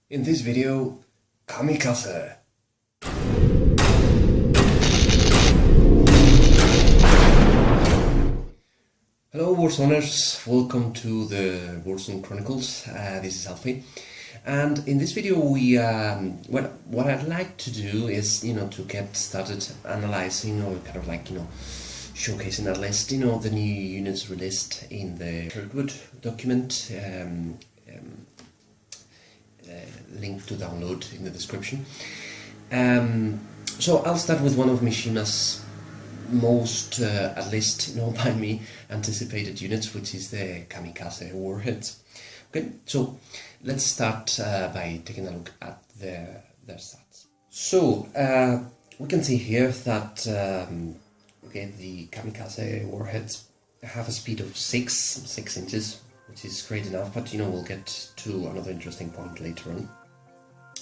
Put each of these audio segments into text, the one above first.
In this video, Kamikaze. Hello Warzoners, welcome to the Warzone Chronicles. This is Alfie, and in this video we what I'd like to do is to get started analyzing, or kind of like showcasing at least the new units released in the Kirkwood document. Link to download in the description. So I'll start with one of Mishima's most, at least by me, anticipated units, which is the Kamikaze Warheads. Okay, so let's start by taking a look at their stats. So we can see here that the Kamikaze Warheads have a speed of 6 inches, which is great enough, but we'll get to another interesting point later on.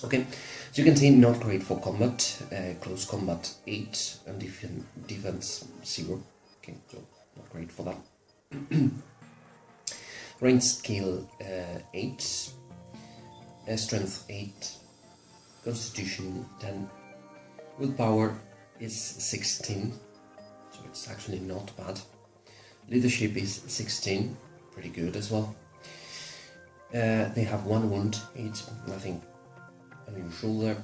Okay, so you can see not great for combat, close combat 8 and defense 0. Okay, so not great for that. Range skill 8, strength 8, constitution 10, willpower is 16, so it's actually not bad. Leadership is 16, pretty good as well. They have 1 wound each, nothing unusual there.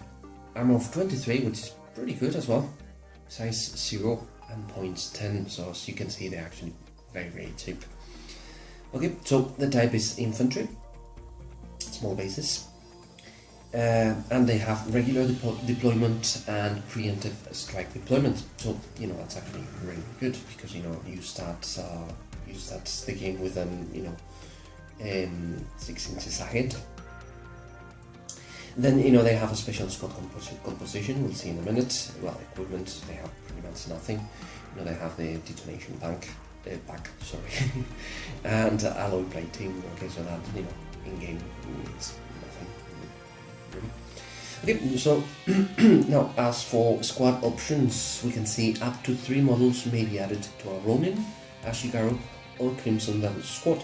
Armor of 23, which is pretty good as well. Size 0 and points 10, so as you can see they're actually very cheap. Okay, so the type is infantry, small bases, and they have regular deployment and preemptive strike deployment. So that's actually really good, because you start the game with them 6 inches ahead. Then they have a special squad composition. We'll see in a minute. Well, equipment, they have pretty much nothing. They have the detonation pack, and alloy plating. Okay, so that in game means nothing really. Okay, so now as for squad options, we can see up to 3 models may be added to a Ronin, Ashikaru, or Crimson level squad.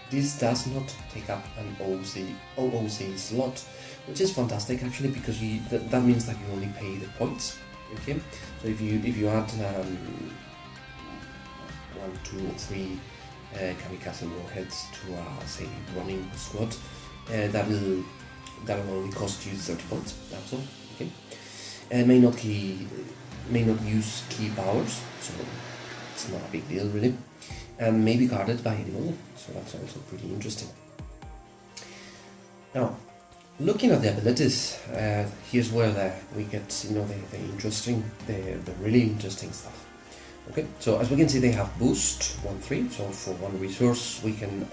This does not take up an OOC slot, which is fantastic actually, because that means that you only pay the points. Okay, so if you add 1, 2, or 3 Kamikaze Warheads to say running squad, that will only cost you 30 points. That's all. Okay, and may not use key powers, so it's not a big deal really. And may be guarded by any model, so that's also pretty interesting. Now, looking at the abilities, here's where we get the really interesting stuff. Okay, so as we can see, they have boost 1/3, so for 1 resource we can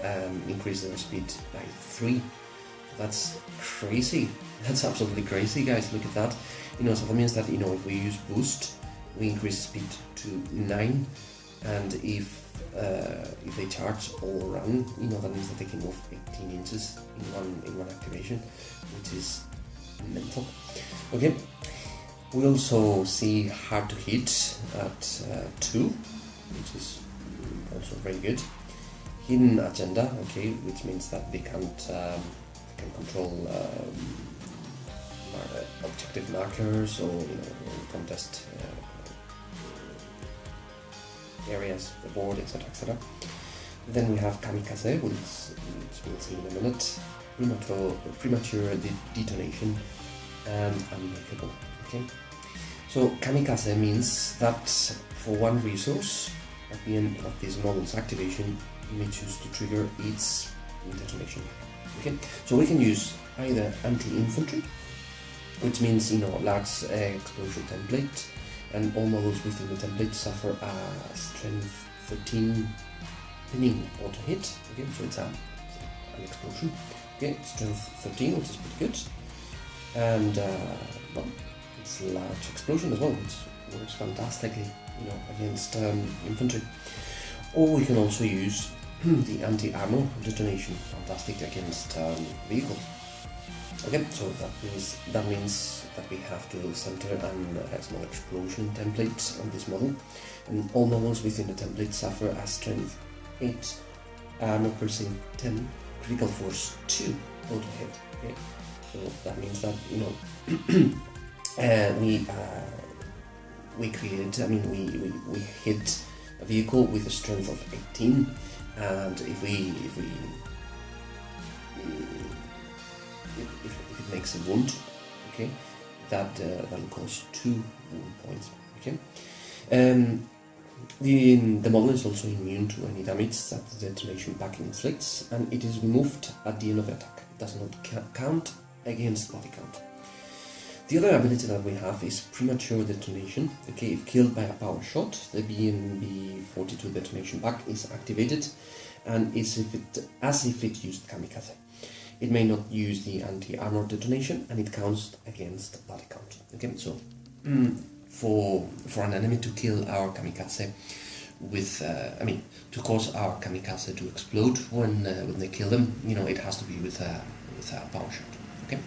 increase their speed by 3. That's crazy. That's absolutely crazy, guys. Look at that. So that means that if we use boost, we increase speed to 9, and if they charge or run, that means that they can move 18 inches in one activation, which is mental. Okay, we also see hard to hit at 2, which is also very good. Hidden agenda, okay, which means that they can control objective markers, or contest areas, the board, etc, etc. Then we have Kamikaze, which we'll see in a minute. Premature detonation and unbreakable. Okay, so Kamikaze means that for 1 resource at the end of this model's activation, you may choose to trigger its detonation. Okay, so we can use either anti-infantry, which means large explosion template, and all models within the template suffer a strength 13 pinning auto hit. Okay, so it's an explosion. Okay, strength 13, which is pretty good, and it's a large explosion as well, which works fantastically, against infantry. Or we can also use the anti-armor detonation, fantastic against vehicles. Okay, so that means that we have to center a small explosion template on this model, and all models within the template suffer a strength 8, armor piercing 10, critical force 2 auto hit. Okay, so That means that, you know, we created, I mean, we hit a vehicle with a strength of 18, and if it makes a wound, okay, that'll cause 2 wound points, okay. The model is also immune to any damage that the detonation pack inflicts, and it is removed at the end of the attack. It does not count against body count. The other ability that we have is premature detonation. Okay, if killed by a power shot, the BMB-42 detonation pack is activated, and as if it used Kamikaze. It may not use the anti-armor detonation, and it counts against body count. Okay, so for an enemy to kill our Kamikaze with, I mean, to cause our Kamikaze to explode when they kill them, you know, it has to be with a power shot. Okay.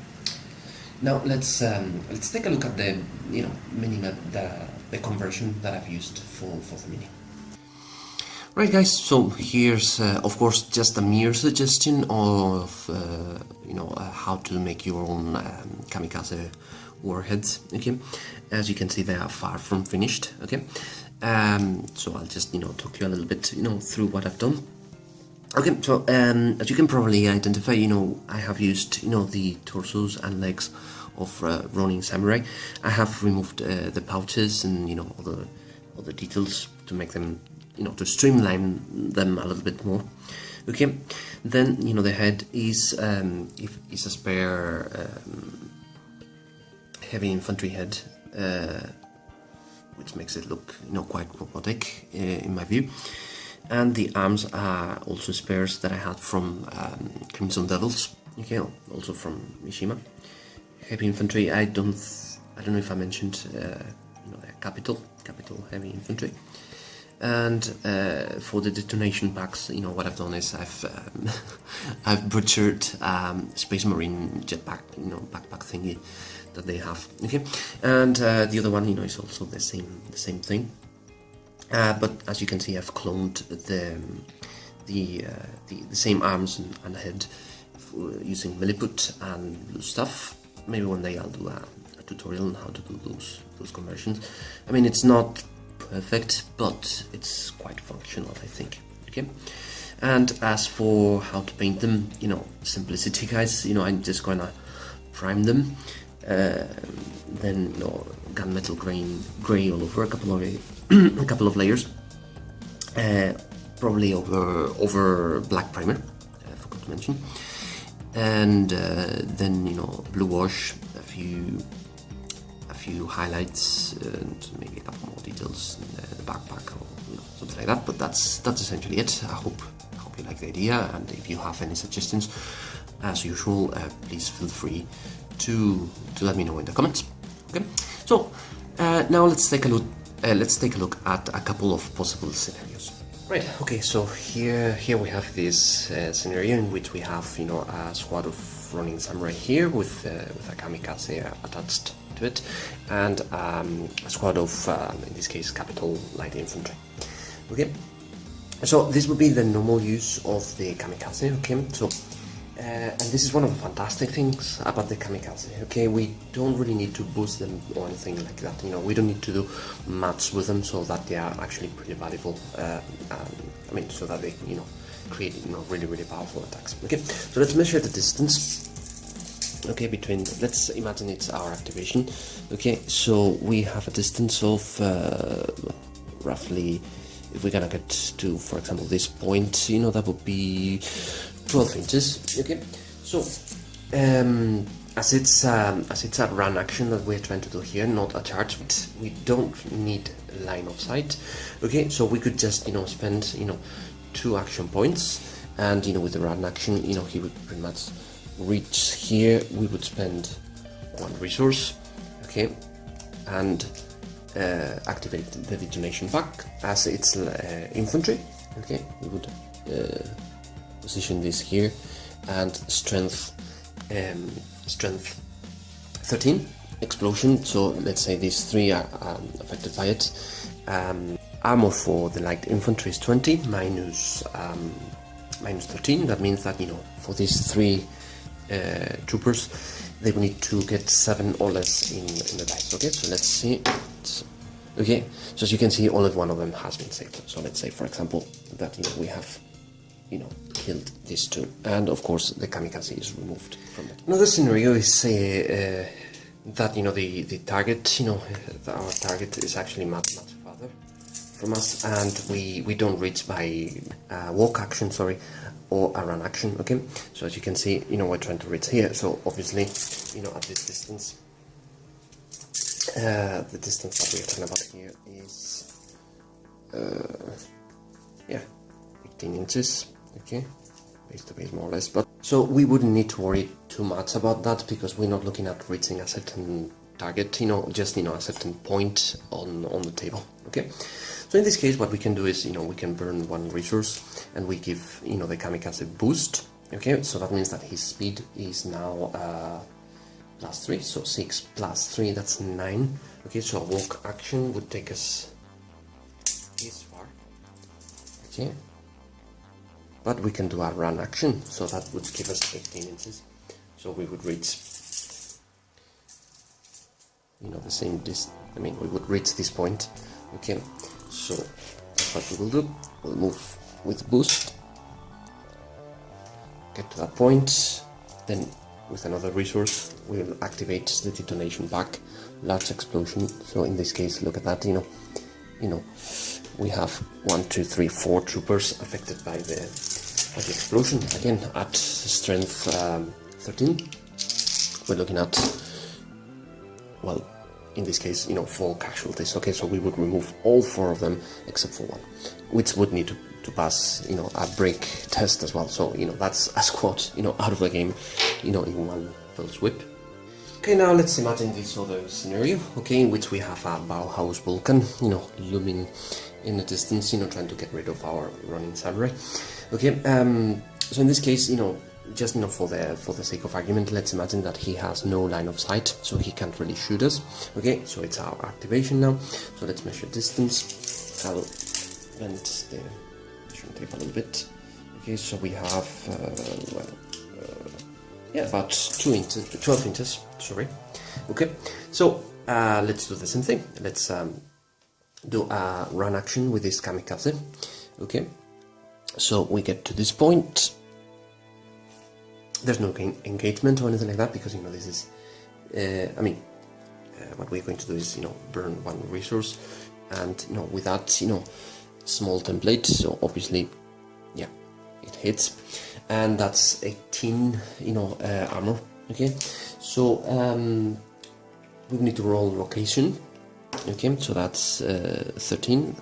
Now let's take a look at the, you know, minimap, the conversion that I've used for the mini. Right, guys, so here's of course just a mere suggestion of you know, how to make your own Kamikaze Warheads. Okay, as you can see, they are far from finished. Okay, so I'll just, you know, talk you a little bit, you know, through what I've done. Okay, so as you can probably identify, you know, I have used, you know, the torsos and legs of Ronin Samurai. I have removed the pouches and, you know, all the details to make them, you know, to streamline them a little bit more. Okay, then, you know, the head is a spare heavy infantry head, which makes it look, you know, quite robotic in my view. And the arms are also spares that I had from Crimson Devils, okay, also from Mishima. Heavy infantry, I don't know if I mentioned, you know, capital heavy infantry. And for the detonation packs, you know, what I've done is I've butchered Space Marine jetpack, you know, backpack thingy that they have, okay. And the other one, you know, is also the same thing. But as you can see, I've cloned the same arms and head using Milliput and blue stuff. Maybe one day I'll do a tutorial on how to do those conversions. I mean, it's not perfect, but it's quite functional, I think. Okay. And as for how to paint them, you know, simplicity, guys. You know, I'm just gonna prime them, then, you know, gunmetal gray all over, a couple of layers, probably over black primer, I forgot to mention, and then, you know, blue wash, a few highlights, and maybe a couple more details in the backpack or, you know, something like that. But that's essentially it. I hope you like the idea, and if you have any suggestions, as usual, please feel free to let me know in the comments. Okay, so now let's take a look at a couple of possible scenarios. Right. Okay. So here we have this scenario in which we have, you know, a squad of Ronin Samurai here with a Kamikaze attached to it, and a squad of in this case capital light infantry. Okay. So this would be the normal use of the Kamikaze. Okay. So. And this is one of the fantastic things about the Kamikaze. Okay, we don't really need to boost them or anything like that. You know, we don't need to do much with them, so that they are actually pretty valuable. I mean, so that they, you know, create, you know, really powerful attacks. Okay, so let's measure the distance. Okay, between, let's imagine it's our activation. Okay, so we have a distance of roughly, if we're gonna get to, for example, this point, you know, that would be 12 inches. Okay, so as it's a run action that we're trying to do here, not a charge, but we don't need line of sight. Okay, so we could just, you know, spend, you know, 2 action points, and, you know, with the run action, you know, he would pretty much reach here. We would spend 1 resource, okay, and activate the detonation pack as it's infantry. Okay, we would position this here, and strength 13 explosion. So let's say these 3 are affected by it. Armor for the light infantry is 20 minus 13. That means that, you know, for these 3 troopers, they will need to get 7 or less in the dice. Okay, so let's see. Okay, so as you can see, only one of them has been saved. So let's say, for example, that we have killed these 2, and of course the kamikaze is removed from it. Another scenario is that the target, our target is actually much farther from us, and we don't reach by walk action, sorry, or a run action. Okay, so as you can see, we're trying to reach here. So obviously, at this distance, the distance that we're talking about here is 15 inches. Okay, base to base more or less. But so we wouldn't need to worry too much about that, because we're not looking at reaching a certain target, just a certain point on the table. Okay, so in this case, what we can do is we can burn 1 resource, and we give the kamikaze boost. Okay, so that means that his speed is now +3, so 6 + 3, that's 9. Okay, so a walk action would take us this far. Okay, but we can do a run action, so that would give us 18 inches. So we would reach, the same distance. I mean, we would reach this point. Okay, so that's what we will do. We'll move with boost, get to that point, then with another resource we'll activate the detonation pack, large explosion. So in this case, look at that, we have 1, 2, 3, 4 troopers affected by the explosion. Again, at strength 13, we're looking at, well, in this case, 4 casualties. Okay, so we would remove all 4 of them except for 1, which would need to pass, a break test as well. So, that's a squad, out of the game, in one fell swoop. Okay, now let's imagine this other scenario, okay, in which we have a Bauhaus Vulcan, looming in the distance, trying to get rid of our running samurai. Okay, so in this case, just for the sake of argument, let's imagine that he has no line of sight, so he can't really shoot us. Okay, so it's our activation now. So let's measure distance. I'll bend the measuring tape a little bit. Okay, so we have about 12 inches. Sorry. Okay, so let's do the same thing. Let's do a run action with this kamikaze. Okay, so we get to this point. There's no engagement or anything like that, because this is what we're going to do is burn 1 resource, and with that small template, so obviously it hits, and that's 18 armor. Okay, so we need to roll location. Okay, so that's 13.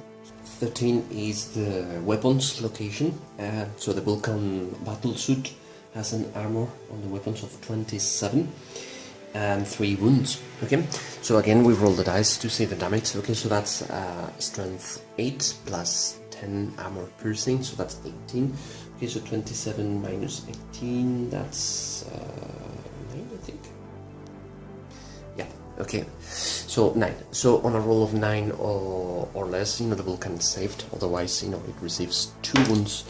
13 is the weapons location. So the Vulcan battlesuit has an armor on the weapons of 27 and 3 wounds. Okay, so again we roll the dice to see the damage. Okay, so that's strength 8 plus 10 armor piercing, so that's 18. Okay, so 27 minus 18, that's 9, I think. Yeah, okay, so 9. So on a roll of 9 or less, the Vulcan is saved. Otherwise, it receives 2 wounds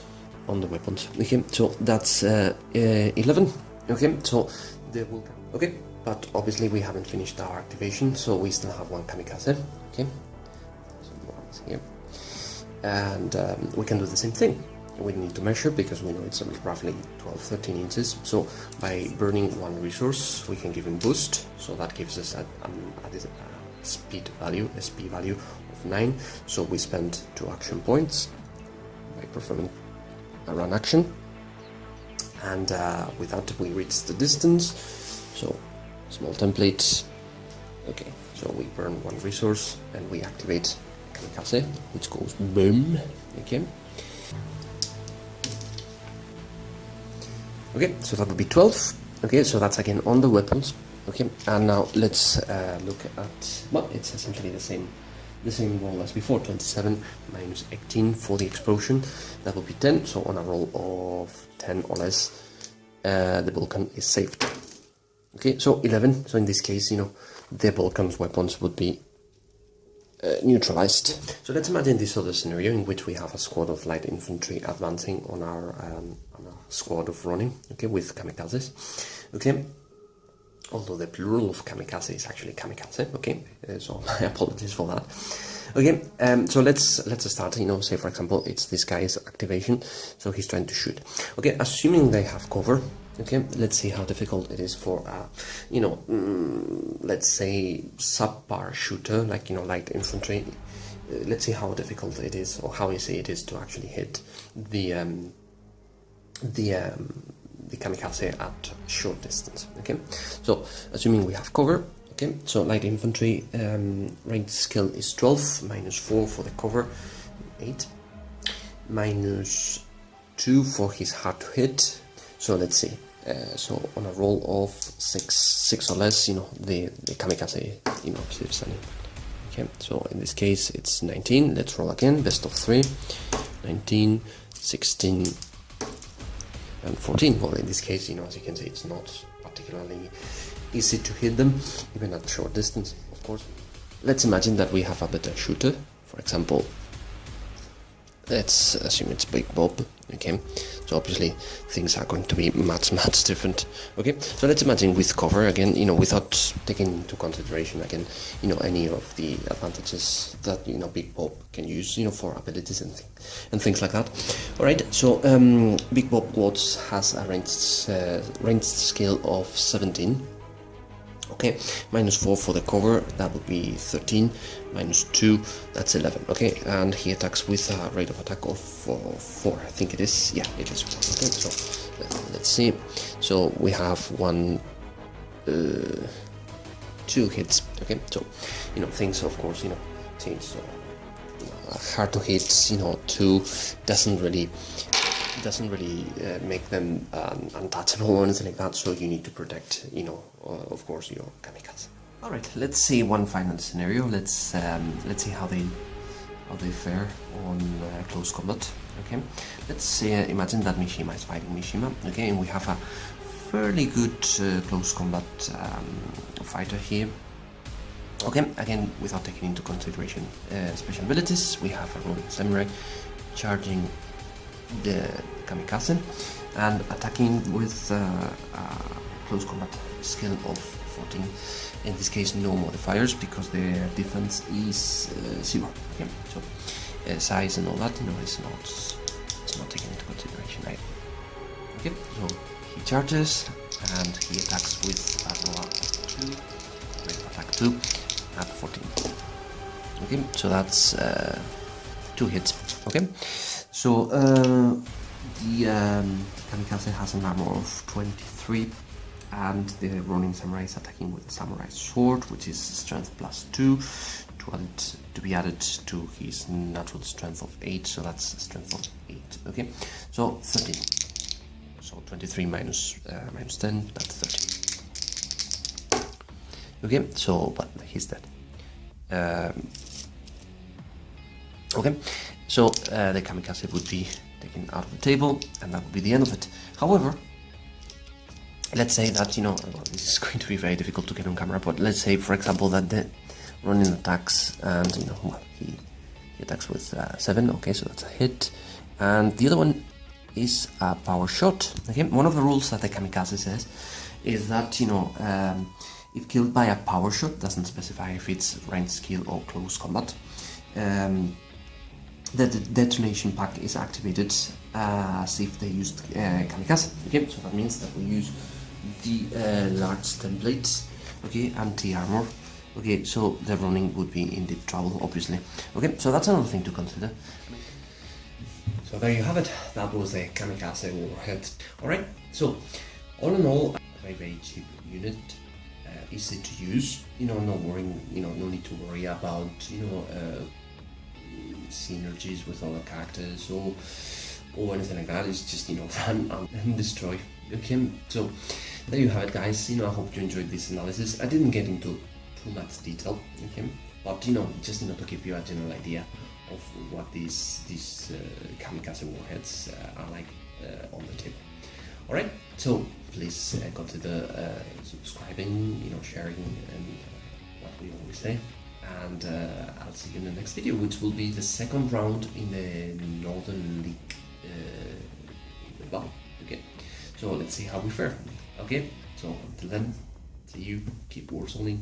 on the weapons. Okay, so that's 11. Okay, so the Vulcan. Okay, but obviously we haven't finished our activation, so we still have 1 kamikaze. Okay, so more here, and we can do the same thing. We need to measure, because we know it's roughly 12-13 inches. So by burning 1 resource, we can give him boost. So that gives us a speed value, a SP value of 9. So we spend 2 action points by performing a run action, and with that we reach the distance. So small template. Okay, so we burn 1 resource and we activate kamikaze, which goes boom. Okay. Okay, so that would be 12. Okay, so that's again on the weapons. Okay, and now let's look at, well, it's essentially the same roll as before. 27 minus 18 for the explosion, that would be 10. So on a roll of 10 or less, the Vulcan is saved. Okay, so 11. So in this case, the Vulcan's weapons would be neutralized. So let's imagine this other scenario in which we have a squad of light infantry advancing on our squad of running, okay, with kamikazes. Okay, although the plural of kamikaze is actually kamikaze. Okay, so my apologies for that. Okay, so let's start. Say for example, it's this guy's activation, so he's trying to shoot. Okay, assuming they have cover. Okay, let's see how difficult it is for let's say subpar shooter, like light infantry. Let's see how difficult it is, or how easy it is to actually hit the kamikaze at short distance. Okay, so assuming we have cover. Okay, so light infantry range skill is 12, -4 for the cover, 8, -2 for his hard to hit. So let's see. So on a roll of 6 or less, the kamikaze receives an impact. Okay, so in this case it's 19. Let's roll again. Best of 3. 19, 16, and 14. Well, in this case, as you can see, it's not particularly easy to hit them, even at short distance, of course. Let's imagine that we have a better shooter. For example, let's assume it's Big Bob. Okay, so obviously things are going to be much different. Okay, so let's imagine with cover again, without taking into consideration again, any of the advantages that Big Bob can use, for abilities and things like that. All right, so Big Bob Watts has a ranged skill of 17. Okay, -4 for the cover, that would be 13, -2, that's 11. Okay, and he attacks with a rate of attack of 4, I think it is. Yeah, it is 4. Okay, so let's see. So we have 2 hits. Okay, so things, of course, change. So hard to hit, 2 doesn't really make them untouchable or anything like that, so you need to protect, of course, your kamikaze. All right, let's see one final scenario. Let's see how they fare on close combat. Okay, let's imagine that Mishima is fighting Mishima. Okay, and we have a fairly good close combat fighter here. Okay, again, without taking into consideration special abilities, we have a rolling samurai charging the kamikaze and attacking with close combat skill of 14. In this case, no modifiers because their defense is 0. Okay, so size and all that, it's not taken into consideration either. Okay, so he charges and he attacks with a roll of 2, rate of attack 2 at 14. Okay, so that's 2 hits. Okay, so the kamikaze has an armor of 23, and the Ronin samurai is attacking with the samurai sword, which is strength +2, to be added to his natural strength of 8, so that's strength of 8. Okay, so 13. So 23 minus 10, that's 13. Okay, so but he's dead. Okay, so the kamikaze would be taken out of the table, and that would be the end of it. However, let's say that, well, this is going to be very difficult to get on camera, but let's say, for example, that the Ronin attacks, and, well, he attacks with 7, okay, so that's a hit, and the other one is a power shot. Okay, one of the rules that the kamikaze says is that, if killed by a power shot, doesn't specify if it's ranged skill or close combat, the detonation pack is activated as if they used kamikaze. Okay, so that means that we use the large template, okay, anti-armor. Okay, so the running would be in deep trouble, obviously. Okay, so that's another thing to consider. So there you have it. That was a Kamikaze Warhead. Alright, so all in all, a very cheap unit, easy to use. No worrying, no need to worry about synergies with other characters or anything like that. It's just run and destroy. Okay, so there you have it, guys. I hope you enjoyed this analysis. I didn't get into too much detail, okay, but just to give you a general idea of what these Kamikaze Warheads are like on the table. All right, so please consider subscribing, sharing, and what we always say. And I'll see you in the next video, which will be the second round in the Northern League battle. Okay, so let's see how we fare. Okay, so until then, See you, keep warzoning.